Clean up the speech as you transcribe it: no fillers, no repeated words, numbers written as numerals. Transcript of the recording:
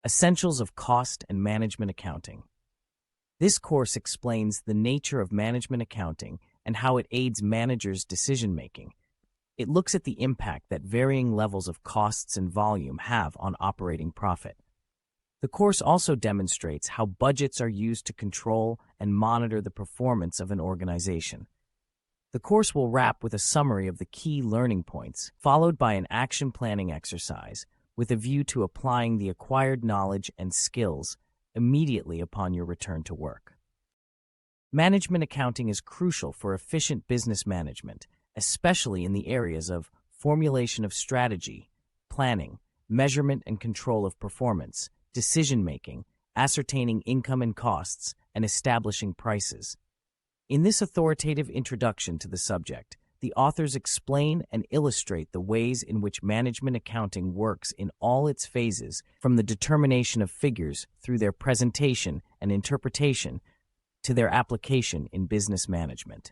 Essentials of Cost and Management Accounting. This course explains the nature of management accounting and how it aids managers' decision-making. It looks at the impact that varying levels of costs and volume have on operating profit. The course also demonstrates how budgets are used to control and monitor the performance of an organization. The course will wrap with a summary of the key learning points, followed by an action planning exercise with a view to applying the acquired knowledge and skills immediately upon your return to work. Management accounting is crucial for efficient business management, especially in the areas of formulation of strategy, planning, measurement and control of performance, decision-making, ascertaining income and costs, and establishing prices. In this authoritative introduction to the subject, the authors explain and illustrate the ways in which management accounting works in all its phases, from the determination of figures through their presentation and interpretation to their application in business management.